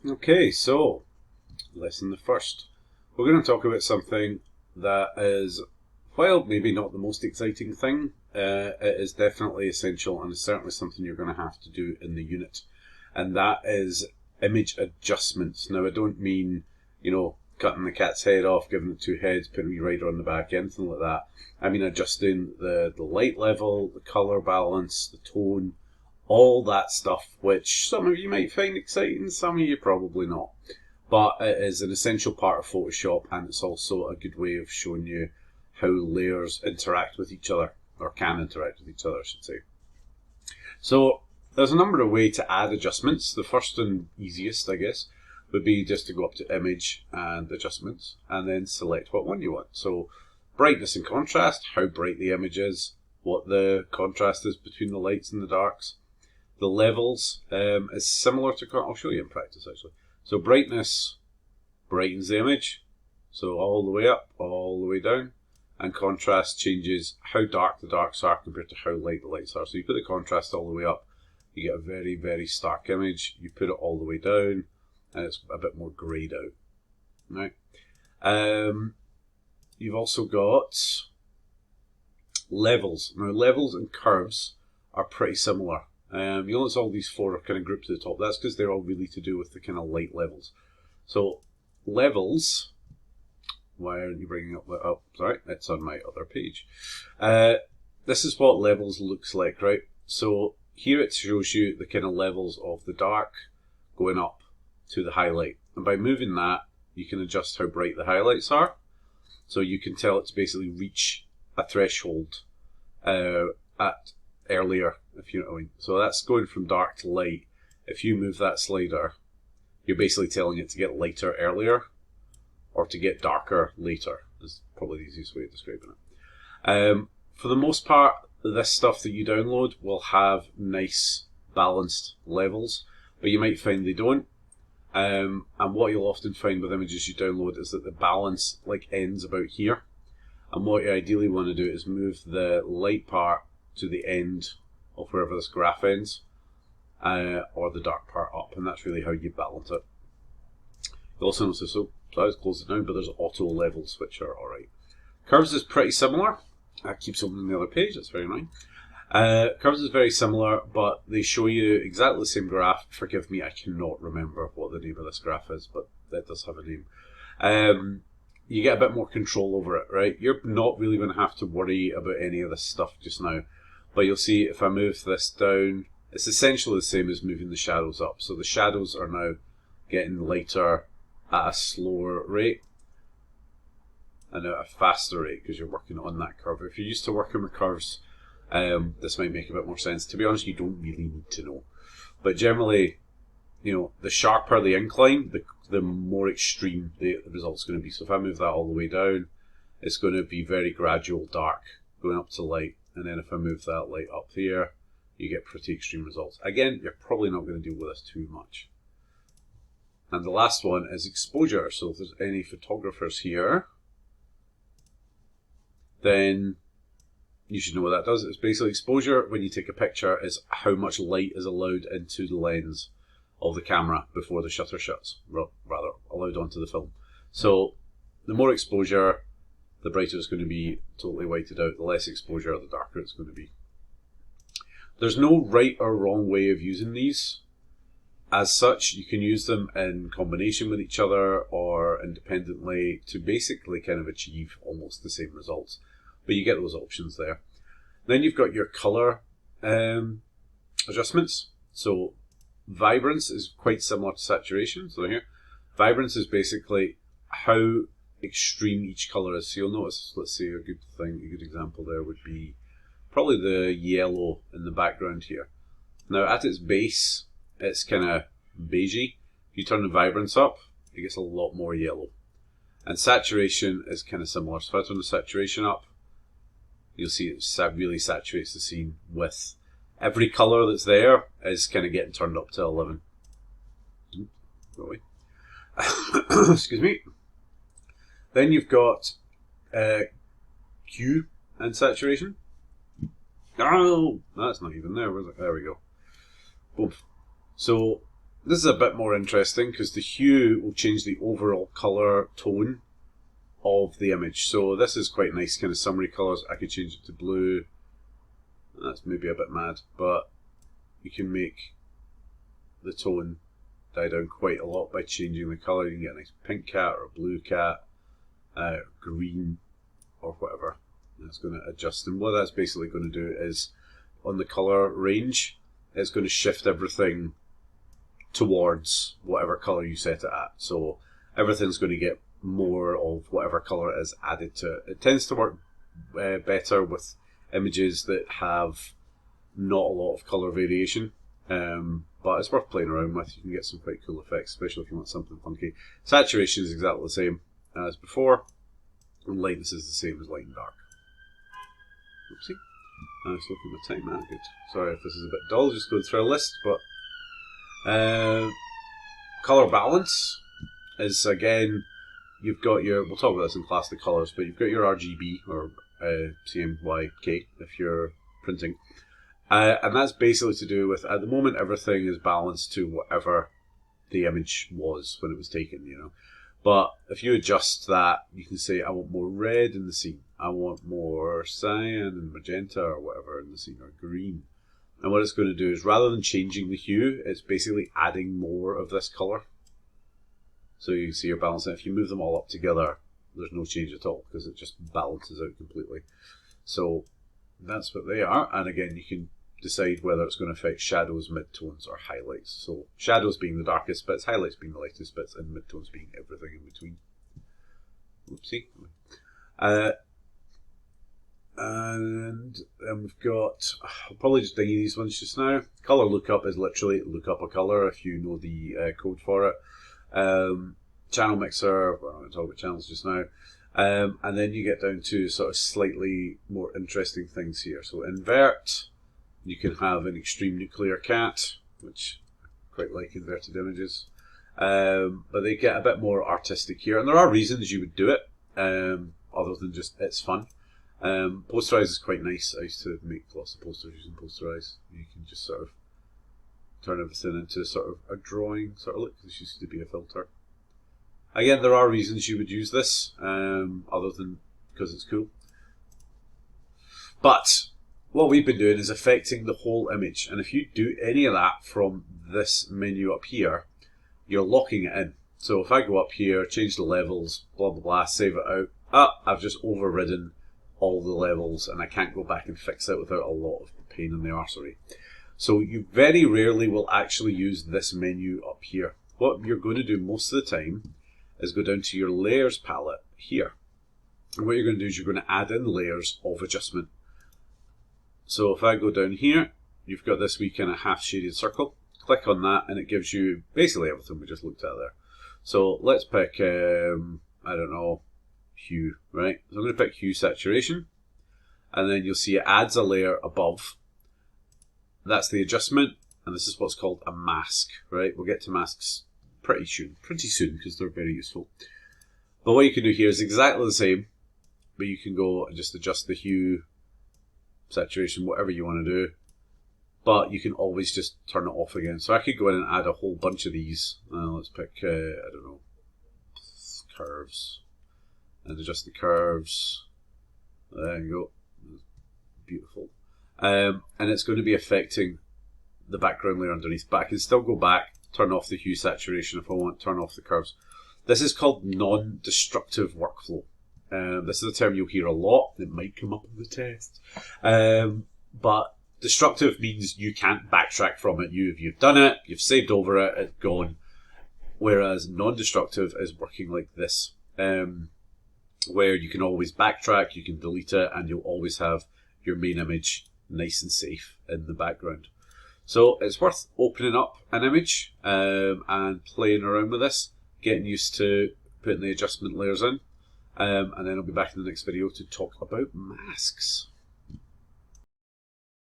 Okay, so lesson the first. We're going to talk about something that is, while maybe not the most exciting thing, it is definitely essential and is certainly something you're going to have to do in the unit. And that is image adjustments. Now, I don't mean, cutting the cat's head off, giving it two heads, putting a rider on the back, anything like that. I mean adjusting the light level, the colour balance, the tone, all that stuff, which some of you might find exciting, some of you probably not. But it is an essential part of Photoshop, and it's also a good way of showing you how layers interact with each other, or can interact with each other, I should say. So there's a number of ways to add adjustments. The first and easiest, I guess, would be just to go up to Image and Adjustments, and then select what one you want. So brightness and contrast, how bright the image is, what the contrast is between the lights and the darks. The levels is similar to, I'll show you in practice actually. So brightness brightens the image, so all the way up, all the way down, and contrast changes how dark the darks are compared to how light the lights are. So you put the contrast all the way up, you get a very, very stark image. You put it all the way down, and it's a bit more greyed out. Right. You've also got levels. Now, levels and curves are pretty similar. You'll notice all these four are kind of grouped to the top. That's because they're all really to do with the kind of light levels. So levels, why aren't you bringing up the, oh, sorry, it's on my other page. This is what levels looks like, right? So here it shows you the kind of levels of the dark going up to the highlight. And by moving that, you can adjust how bright the highlights are. So you can tell it to basically reach a threshold at earlier, if you know what I mean. So that's going from dark to light. If you move that slider, you're basically telling it to get lighter earlier or to get darker later, is probably the easiest way of describing it. For the most part, this stuff that you download will have nice balanced levels, but you might find they don't. And what you'll often find with images you download is that the balance ends about here. And what you ideally want to do is move the light part to the end of wherever this graph ends, or the dark part up, and that's really how you balance it. You'll also notice, so I'll close it down, but there's auto levels which are alright. Curves is pretty similar. That keeps opening the other page, that's very annoying. Curves is very similar, but they show you exactly the same graph. Forgive me, I cannot remember what the name of this graph is, but that does have a name. You get a bit more control over it, right? You're not really going to have to worry about any of this stuff just now. But you'll see if I move this down, it's essentially the same as moving the shadows up. So the shadows are now getting lighter at a slower rate and at a faster rate because you're working on that curve. If you're used to working with curves, this might make a bit more sense. To be honest, you don't really need to know. But generally, the sharper the incline, the more extreme the result's going to be. So if I move that all the way down, it's going to be very gradual dark going up to light. And then if I move that light up here, you get pretty extreme results. Again, you're probably not going to deal with this too much. And the last one is exposure. So if there's any photographers here, then you should know what that does. It's basically exposure when you take a picture is how much light is allowed into the lens of the camera before the shutter shuts, rather allowed onto the film. So the more exposure, the brighter it's going to be, totally whited out. The less exposure, the darker it's going to be. There's no right or wrong way of using these. As such, you can use them in combination with each other or independently to basically kind of achieve almost the same results. But you get those options there. Then you've got your color adjustments. So vibrance is quite similar to saturation. So here, vibrance is basically how extreme each color is. So you'll notice, let's say a good example there would be probably the yellow in the background here. Now at its base, it's kind of beigey. If you turn the vibrance up, it gets a lot more yellow. And saturation is kind of similar. So if I turn the saturation up, you'll see it really saturates the scene with every colour that's there is kind of getting turned up to 11. Go away. Excuse me. Then you've got hue and saturation. Oh, that's not even there, was it? There we go. Boom. So This is a bit more interesting because the hue will change the overall colour tone of the image. So this is quite nice kind of summary colours. I could change it to blue. That's maybe a bit mad, but you can make the tone die down quite a lot by changing the colour. You can get a nice pink cat or a blue cat, green or whatever. That's going to adjust. And what that's basically going to do is on the colour range, it's going to shift everything towards whatever colour you set it at. So everything's going to get more of whatever colour is added to it. It tends to work better with images that have not a lot of colour variation, but it's worth playing around with. You can get some quite cool effects, especially if you want something funky. Saturation is exactly the same as before, and lightness is the same as light and dark. Oopsie. I was looking at the time. Good. Sorry if this is a bit dull, just going through a list, but colour balance is, again, you've got your, we'll talk about this in class, the colours, but you've got your RGB or CMYK if you're printing. And that's basically to do with, at the moment, everything is balanced to whatever the image was when it was taken, you know. But if you adjust that, you can say, I want more red in the scene. I want more cyan and magenta or whatever in the scene, or green. And what it's going to do is, rather than changing the hue, it's basically adding more of this colour. So you can see your balance. And if you move them all up together, there's no change at all because it just balances out completely. So that's what they are. And again, you can decide whether it's going to affect shadows, midtones, or highlights. So shadows being the darkest bits, highlights being the lightest bits, and midtones being everything in between. Oopsie. And then we've got, I'll probably just dingy these ones just now. Color lookup is literally look up a color if you know the code for it. Channel mixer, well, I'm going to talk about channels just now. And then you get down to sort of slightly more interesting things here. So invert, you can have an extreme nuclear cat, which I quite like inverted images. But they get a bit more artistic here. And there are reasons you would do it, other than just it's fun. Posterize is quite nice. I used to make lots of posters using posterize. You can just sort of turn everything into sort of a drawing sort of look. This used to be a filter. Again, there are reasons you would use this, other than because it's cool. But what we've been doing is affecting the whole image. And if you do any of that from this menu up here, you're locking it in. So if I go up here, change the levels, blah, blah, blah, save it out, I've just overridden all the levels and I can't go back and fix it without a lot of pain in the arsery. So you very rarely will actually use this menu up here. What you're going to do most of the time is go down to your layers palette here. And what you're going to do is you're going to add in layers of adjustment. So if I go down here, you've got this wee kind of half shaded circle. Click on that and it gives you basically everything we just looked at there. So let's pick, I don't know, hue, right? So I'm going to pick hue saturation. And then you'll see it adds a layer above. That's the adjustment. And this is what's called a mask, right? We'll get to masks pretty soon because they're very useful. But what you can do here is exactly the same, but you can go and just adjust the hue, saturation, whatever you want to do. But you can always just turn it off again. So I could go in and add a whole bunch of these. Let's pick, I don't know, curves. And adjust the curves. There you go. Beautiful. And it's going to be affecting the background layer underneath. But I can still go back, turn off the hue saturation if I want, turn off the curves. This is called non-destructive workflow. This is a term you'll hear a lot. It might come up in the test. But destructive means you can't backtrack from it. You've done it, you've saved over it, it's gone. Whereas non-destructive is working like this. Where you can always backtrack, you can delete it, and you'll always have your main image nice and safe in the background. So it's worth opening up an image and playing around with this, getting used to putting the adjustment layers in, and then I'll be back in the next video to talk about masks.